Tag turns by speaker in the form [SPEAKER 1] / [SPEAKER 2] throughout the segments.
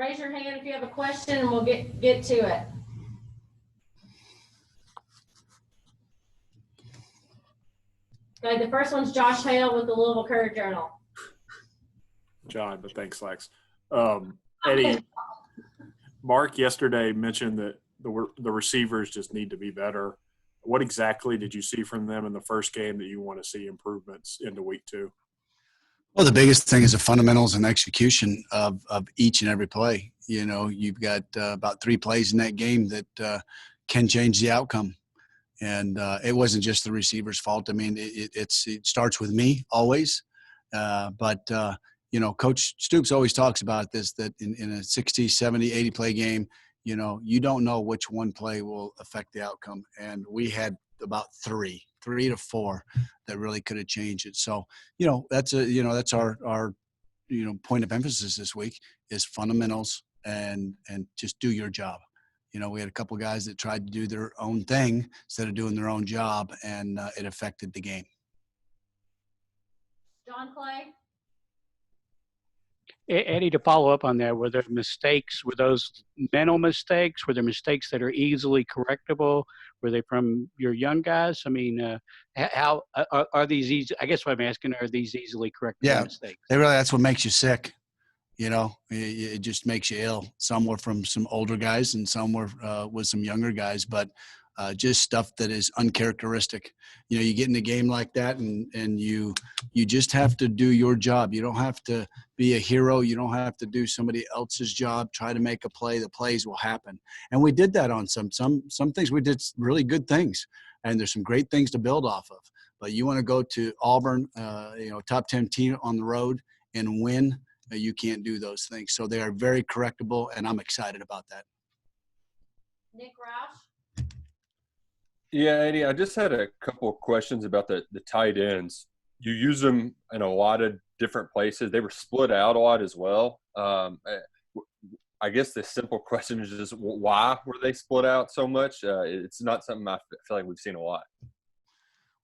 [SPEAKER 1] raise your hand if you have a question and we'll get to it. Okay, the first one's Josh Hale with the Louisville Courier-Journal.
[SPEAKER 2] John, but thanks, Lex. Eddie, Mark yesterday mentioned that the receivers just need to be better. What exactly did you see from them in the first game that you want to see improvements into week 2?
[SPEAKER 3] Well, the biggest thing is the fundamentals and execution of each and every play. You know, you've got about 3 plays in that game that can change the outcome. And it wasn't just the receiver's fault. I mean, it starts with me always. But you know, Coach Stoops always talks about this, that in a 60, 70, 80 play game, you know, you don't know which one play will affect the outcome. And we had about 3 to 4 that really could have changed it. So, you know, that's our point of emphasis this week is fundamentals and just do your job. You know, we had a couple of guys that tried to do their own thing instead of doing their own job, and it affected the game.
[SPEAKER 1] John Clay?
[SPEAKER 4] Eddie, to follow up on that, were there mistakes? Were those mental mistakes? Were there mistakes that are easily correctable? Were they from your young guys? I mean, how are these easy? I guess what I'm asking, are these easily correctable mistakes? That's
[SPEAKER 3] what makes you sick. You know, it just makes you ill. Some were from some older guys and some were with some younger guys, but just stuff that is uncharacteristic. You know, you get in a game like that and you just have to do your job. You don't have to be a hero. You don't have to do somebody else's job. Try to make a play. The plays will happen. And we did that on some things. We did really good things, and there's some great things to build off of. But you want to go to Auburn, top 10 team on the road and win. You can't do those things. So they are very correctable, and I'm excited about that.
[SPEAKER 1] Nick Roush?
[SPEAKER 5] Yeah, Eddie, I just had a couple of questions about the tight ends. You use them in a lot of different places. They were split out a lot as well. I guess the simple question is just why were they split out so much? It's not something I feel like we've seen a lot.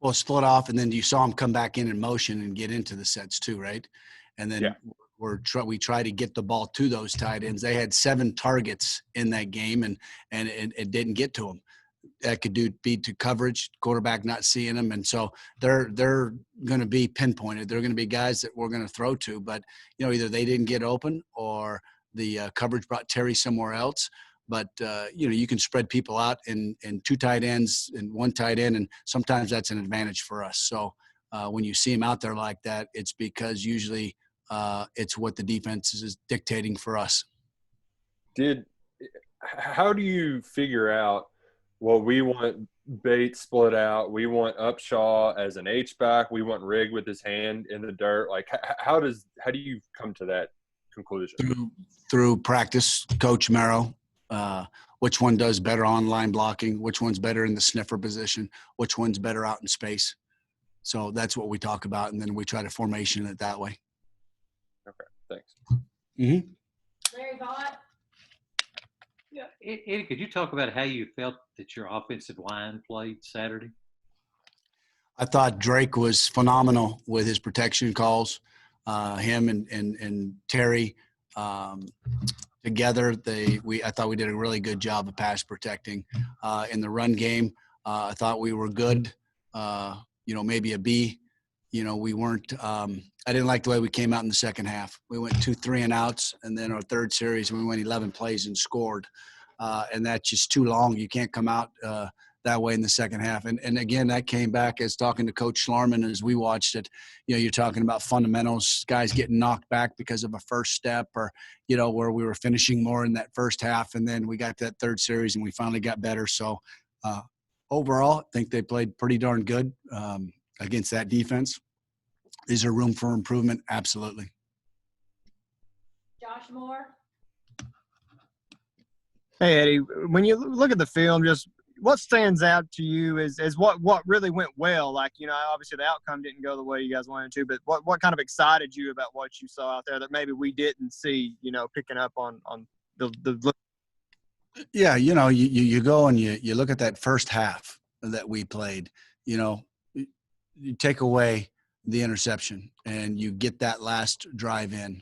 [SPEAKER 3] Well, split off, and then you saw them come back in motion and get into the sets too, right? And then we try to get the ball to those tight ends. They had 7 targets in that game, and it didn't get to them. That could be to coverage, quarterback not seeing them, and so they're going to be pinpointed. They're going to be guys that we're going to throw to, but you know, either they didn't get open or the coverage brought Terry somewhere else. But you know, you can spread people out in 2 tight ends and 1 tight end, and sometimes that's an advantage for us. So when you see them out there like that, it's because usually it's what the defense is dictating for us.
[SPEAKER 5] How do you figure out, well, we want Bates split out, we want Upshaw as an H-back, we want Rigg with his hand in the dirt? Like, how do you come to that conclusion?
[SPEAKER 3] Through practice, Coach Merrow, which one does better on line blocking, which one's better in the sniffer position, which one's better out in space. So that's what we talk about, and then we try to formation it that way.
[SPEAKER 5] Okay, thanks.
[SPEAKER 3] Mm-hmm.
[SPEAKER 1] Larry Vaught?
[SPEAKER 6] Yeah, Eddie, could you talk about how you felt that your offensive line played Saturday?
[SPEAKER 3] I thought Drake was phenomenal with his protection calls. Him and Terry together, I thought we did a really good job of pass protecting. In the run game, I thought we were good. Maybe a B. You know, we weren't I didn't like the way we came out in the second half. We went 2 3-and-outs, and then our third series we went 11 plays and scored. And that's just too long. You can't come out that way in the second half. And again, that came back as talking to Coach Schlarman as we watched it. You know, you're talking about fundamentals, guys getting knocked back because of a first step, or, you know, where we were finishing more in that first half. And then we got to that third series and we finally got better. So overall, I think they played pretty darn good against that defense. Is there room for improvement? Absolutely.
[SPEAKER 1] Josh Moore?
[SPEAKER 7] Hey, Eddie, when you look at the film, just what stands out to you is what really went well? Like, you know, obviously the outcome didn't go the way you guys wanted to, but what kind of excited you about what you saw out there that maybe we didn't see, you know, picking up on the
[SPEAKER 3] Yeah, you know, you go and you look at that first half that we played, you know, you take away the interception and you get that last drive in.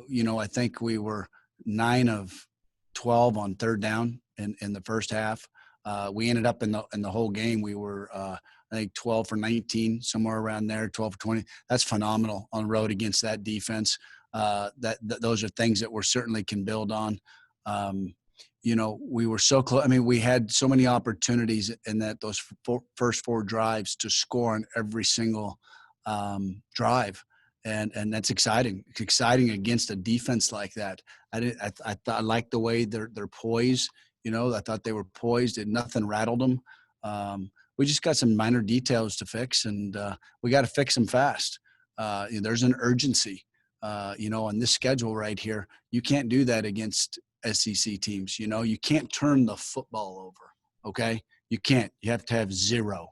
[SPEAKER 3] You know, I think we were 9 of 12 on third down in the first half. We ended up in the whole game. We were, I think 12 for 19, somewhere around there, 12 for 20. That's phenomenal on the road against that defense. Those are things that we certainly can build on. We were so close. I mean, we had so many opportunities in those first 4 drives to score on every single drive. And that's exciting. It's exciting against a defense like that. I liked the way they're poised. I thought they were poised and nothing rattled them. We just got some minor details to fix, and we got to fix them fast. There's an urgency, on this schedule right here. You can't do that against SEC teams. You can't turn the football over. Okay. You can't. You have to have 0.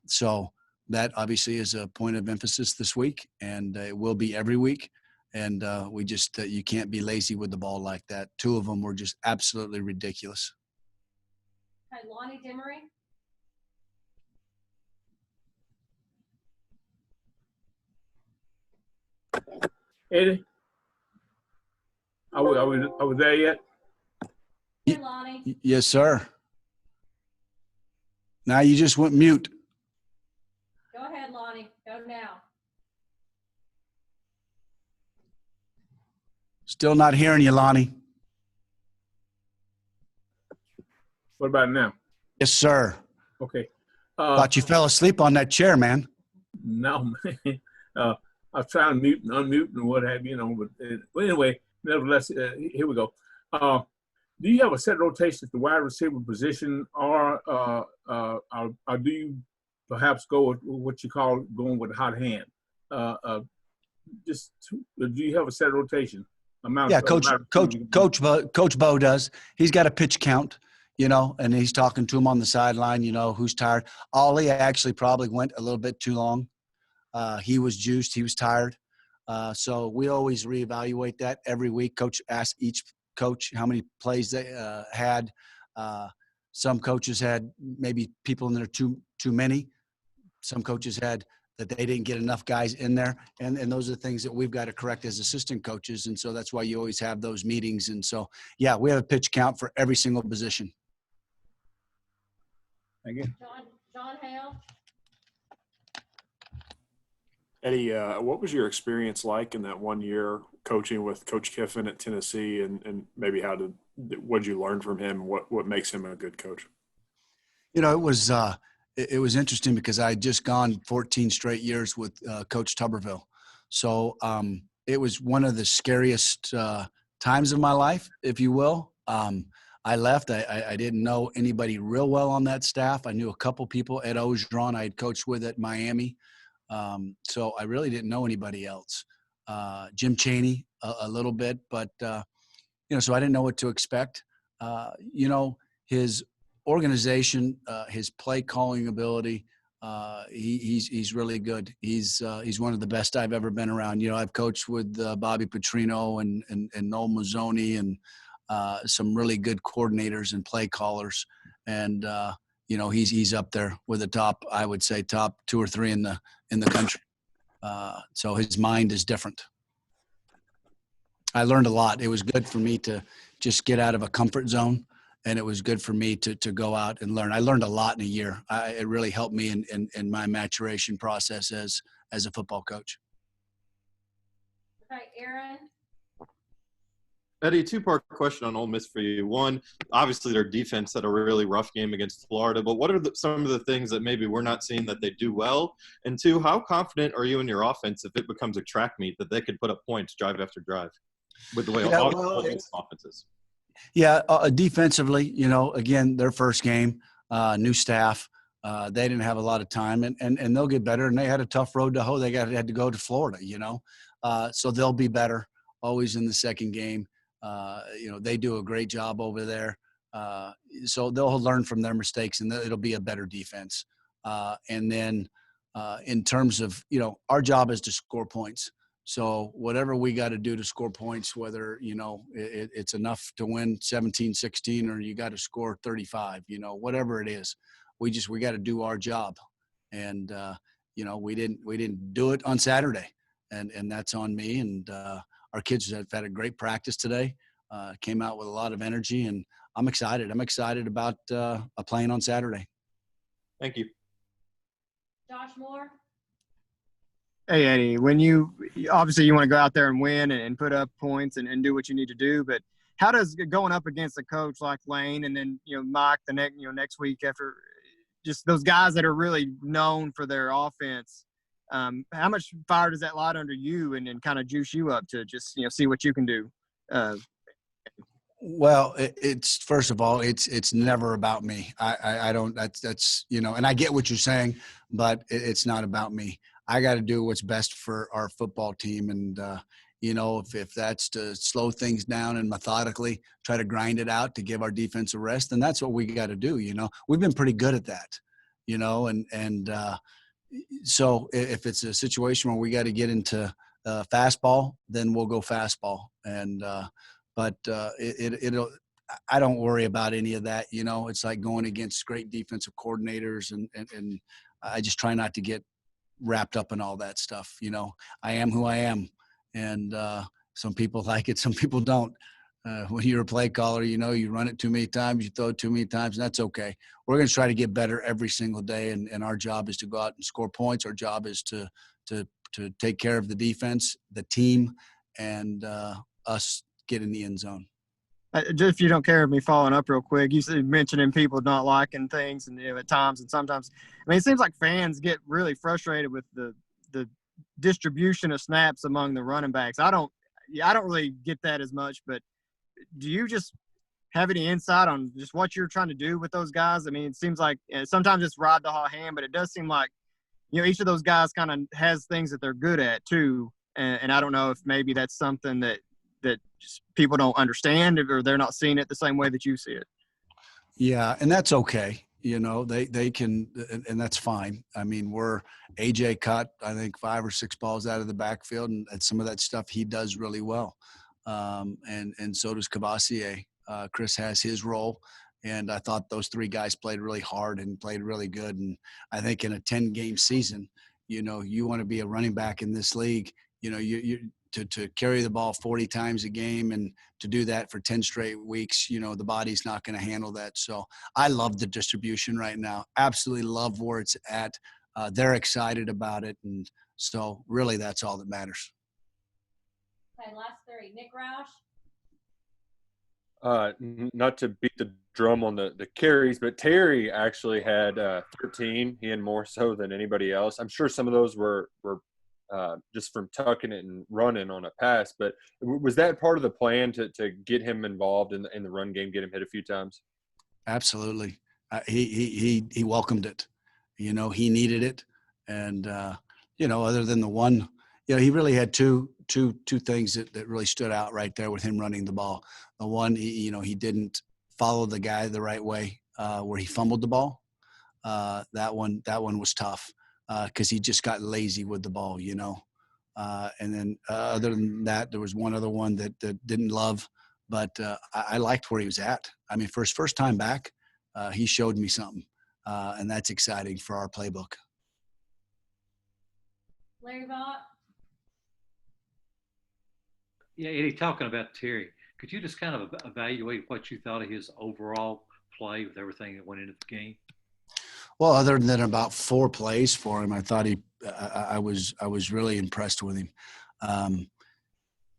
[SPEAKER 3] So that obviously is a point of emphasis this week, and it will be every week. And we just you can't be lazy with the ball like that. 2 of them were just absolutely ridiculous.
[SPEAKER 1] Okay, Lonnie Demery.
[SPEAKER 8] Eddie, are we there yet?
[SPEAKER 1] Hey, Lonnie.
[SPEAKER 3] Yes, sir. Now you just went mute.
[SPEAKER 1] Go ahead, Lonnie. Go now.
[SPEAKER 3] Still not hearing you, Lonnie.
[SPEAKER 8] What about now?
[SPEAKER 3] Yes, sir.
[SPEAKER 8] Okay.
[SPEAKER 3] Thought you fell asleep on that chair, man.
[SPEAKER 8] No, man. I was trying to mute and unmute and what have you, but anyway, nevertheless, here we go. Do you have a set rotation at the wide receiver position, or do you perhaps go with what you call going with a hot hand? Do you have a set rotation?
[SPEAKER 3] Yeah, Coach Bo does. He's got a pitch count, and he's talking to him on the sideline, who's tired. Ollie actually probably went a little bit too long. He was juiced. He was tired. So we always reevaluate that every week. Coach asks each coach how many plays they had. Some coaches had maybe people in there too many. Some coaches had that they didn't get enough guys in there. And those are the things that we've got to correct as assistant coaches. And so that's why you always have those meetings. And so, yeah, we have a pitch count for every single position.
[SPEAKER 8] Thank you.
[SPEAKER 1] John Hale.
[SPEAKER 2] Eddie, what was your experience like in that 1 year coaching with Coach Kiffin at Tennessee, and maybe what did you learn from him? What makes him a good coach?
[SPEAKER 3] It was interesting because I had just gone 14 straight years with Coach Tuberville. So it was one of the scariest times of my life, if you will. I left. I didn't know anybody real well on that staff. I knew a couple people. Ed Ogeron I had coached with at Miami. So I really didn't know anybody else. Jim Chaney a little bit, but so I didn't know what to expect. His organization, his play calling ability, he's really good. He's one of the best I've ever been around. I've coached with Bobby Petrino and Noel Mazzoni and some really good coordinators and play callers, and he's up there with the top. I would say top 2 or 3 in the country. So his mind is different. I learned a lot. It was good for me to just get out of a comfort zone, and it was good for me to go out and learn. I learned a lot in a year. It really helped me in my maturation process as a football coach.
[SPEAKER 1] Okay, Aaron.
[SPEAKER 9] Eddie, 2-part question on Ole Miss for you. One, obviously their defense had a really rough game against Florida, but what are some of the things that maybe we're not seeing that they do well? And 2, how confident are you in your offense if it becomes a track meet that they could put up points drive after drive with the way offenses?
[SPEAKER 3] Yeah, defensively, again, their first game, new staff. They didn't have a lot of time, and they'll get better. And they had a tough road to hoe. They had to go to Florida, so they'll be better always in the second game. They do a great job over there. So they'll learn from their mistakes, and it'll be a better defense. And then in terms of, our job is to score points. So whatever we got to do to score points, whether, it's enough to win 17-16 or you got to score 35, whatever it is, we got to do our job. And, we didn't do it on Saturday, and that's on me. And our kids have had a great practice today. Came out with a lot of energy, and I'm excited. I'm excited about playing on Saturday.
[SPEAKER 9] Thank you.
[SPEAKER 1] Josh Moore.
[SPEAKER 7] Hey Eddie, when you obviously you want to go out there and win and put up points and do what you need to do, but how does going up against a coach like Lane and then Mike the next week after, just those guys that are really known for their offense, how much fire does that light under you and kind of juice you up to just see what you can do?
[SPEAKER 3] Well, it's first of all, it's never about me. I don't. That's and I get what you're saying, but it's not about me. I got to do what's best for our football team, and if that's to slow things down and methodically try to grind it out to give our defense a rest, then that's what we got to do. We've been pretty good at that, so if it's a situation where we got to get into fastball, then we'll go fastball, and it'll. I don't worry about any of that. It's like going against great defensive coordinators, and I just try not to get wrapped up in all that stuff. I am who I am, and some people like it, some people don't. When you're a play caller, you run it too many times, you throw it too many times, and that's okay. We're going to try to get better every single day, and our job is to go out and score points. Our job is to take care of the defense, the team, and us get in the end zone.
[SPEAKER 7] Just if you don't care of me following up real quick, you said mentioning people not liking things and at times and sometimes. I mean, it seems like fans get really frustrated with the distribution of snaps among the running backs. I don't really get that as much, but do you just have any insight on just what you're trying to do with those guys? I mean, it seems like sometimes it's ride the hot hand, but it does seem like each of those guys kind of has things that they're good at too, and I don't know if maybe that's something that just people don't understand or they're not seeing it the same way that you see it.
[SPEAKER 3] Yeah, and that's okay. They can, and that's fine. I mean, AJ caught, I think, 5 or 6 balls out of the backfield, and some of that stuff he does really well. And so does Cavassier. Chris has his role, and I thought those 3 guys played really hard and played really good. And I think in a 10-game season, you want to be a running back in this league. To carry the ball 40 times a game and to do that for 10 straight weeks, the body's not going to handle that. So I love the distribution right now. Absolutely love where it's at. They're excited about it. And so really that's all that matters.
[SPEAKER 1] Okay, last 3. Nick Roush.
[SPEAKER 5] Not to beat the drum on the carries, but Terry actually had 13. He had more so than anybody else. I'm sure some of those were just from tucking it and running on a pass. But was that part of the plan to get him involved in the run game, get him hit a few times?
[SPEAKER 3] Absolutely. He welcomed it. He needed it. And, other than the one, he really had two things that really stood out right there with him running the ball. The one, he didn't follow the guy the right way where he fumbled the ball. That one was tough. Because he just got lazy with the ball, and then other than that, there was one other one that didn't love, but I liked where he was at. I mean, for his first time back, he showed me something, and that's exciting for our playbook.
[SPEAKER 1] Larry Vaught.
[SPEAKER 6] Yeah, Eddie, talking about Terry, could you just kind of evaluate what you thought of his overall play with everything that went into the game?
[SPEAKER 3] Well, other than about 4 plays for him, I thought I was really impressed with him.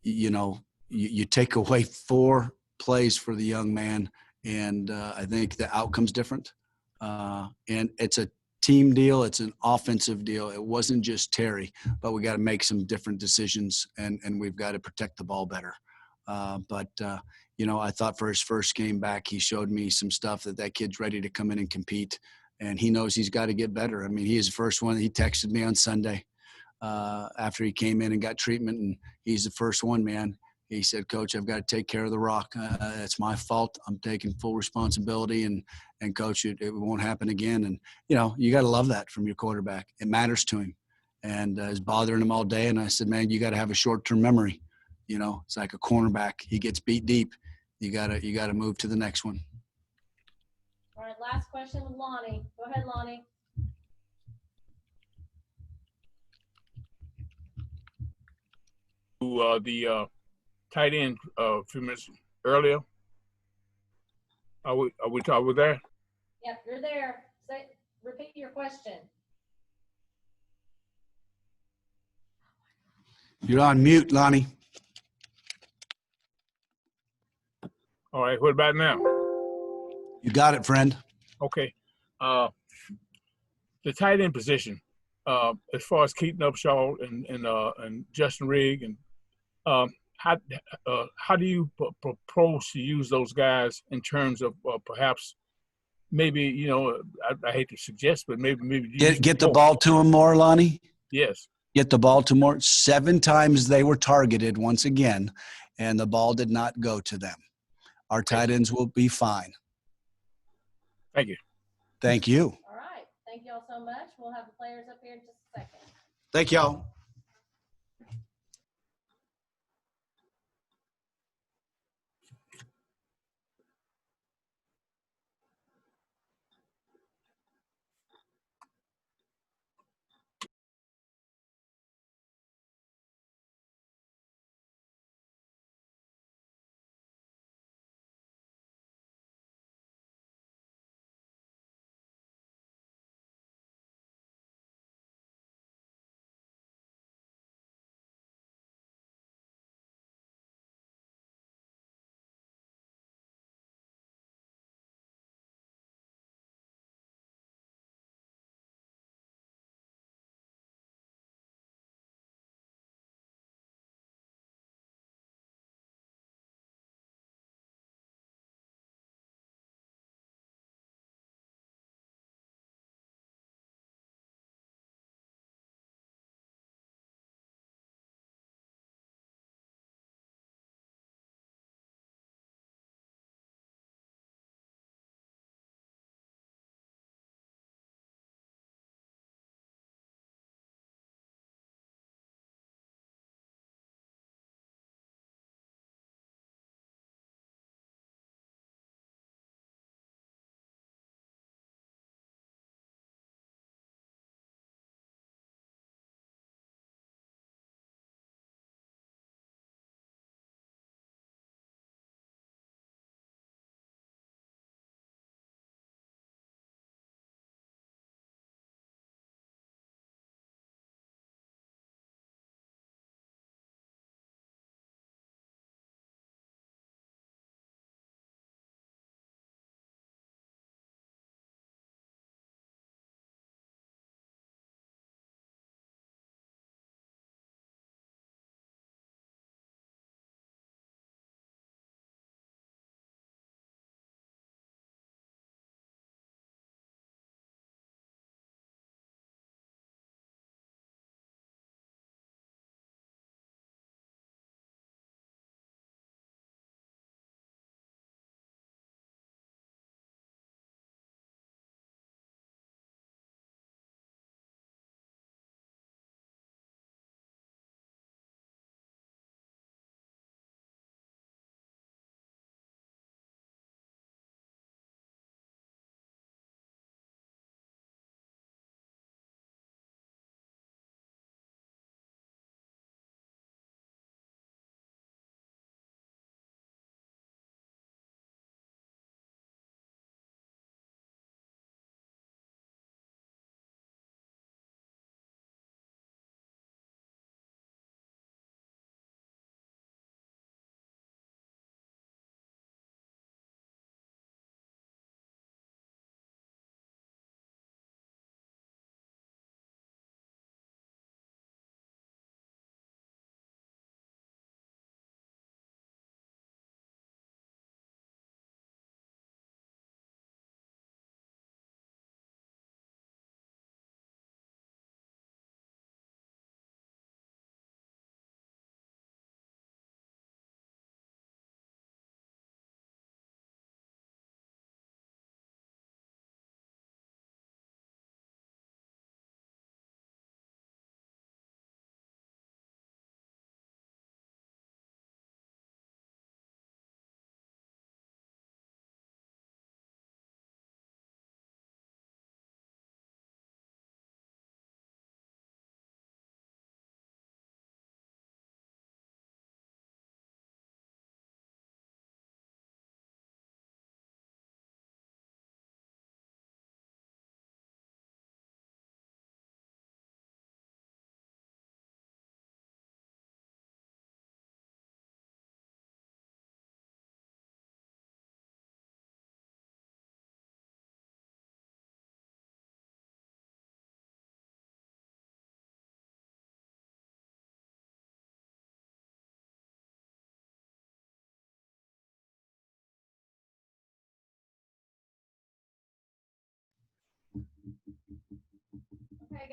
[SPEAKER 3] You take away 4 plays for the young man, and I think the outcome's different. And it's a team deal. It's an offensive deal. It wasn't just Terry, but we got to make some different decisions, and we've got to protect the ball better. I thought for his first game back, he showed me some stuff that kid's ready to come in and compete. And he knows he's got to get better. I mean, he is the first one. He texted me on Sunday after he came in and got treatment, and he's the first one, man. He said, Coach, I've got to take care of the rock. It's my fault. I'm taking full responsibility, and Coach, it won't happen again. And, you got to love that from your quarterback. It matters to him. And it's bothering him all day. And I said, man, you got to have a short-term memory. It's like a cornerback. He gets beat deep. You got to move to the next one.
[SPEAKER 1] All right, last question with Lonnie. Go ahead, Lonnie.
[SPEAKER 8] The tight end a few minutes earlier. Are we there?
[SPEAKER 1] Yep, you're there. Repeat your question.
[SPEAKER 3] You're on mute, Lonnie.
[SPEAKER 8] All right. What about now?
[SPEAKER 3] You got it, friend.
[SPEAKER 8] Okay. The tight end position, as far as Keaton Upshaw and Justin Rigg, and how do you propose to use those guys in terms of perhaps maybe I hate to suggest, but maybe
[SPEAKER 3] Get the ball to him more, Lonnie.
[SPEAKER 8] Yes.
[SPEAKER 3] Get the ball to more. 7 times they were targeted once again, and the ball did not go to them. Our tight ends will be fine.
[SPEAKER 8] Thank you.
[SPEAKER 3] Thank you.
[SPEAKER 1] All right. Thank you all so much. We'll have the players up here in just a second.
[SPEAKER 3] Thank y'all.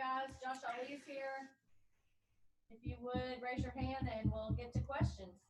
[SPEAKER 1] guys. Josh Ali's here. If you would raise your hand and we'll get to questions.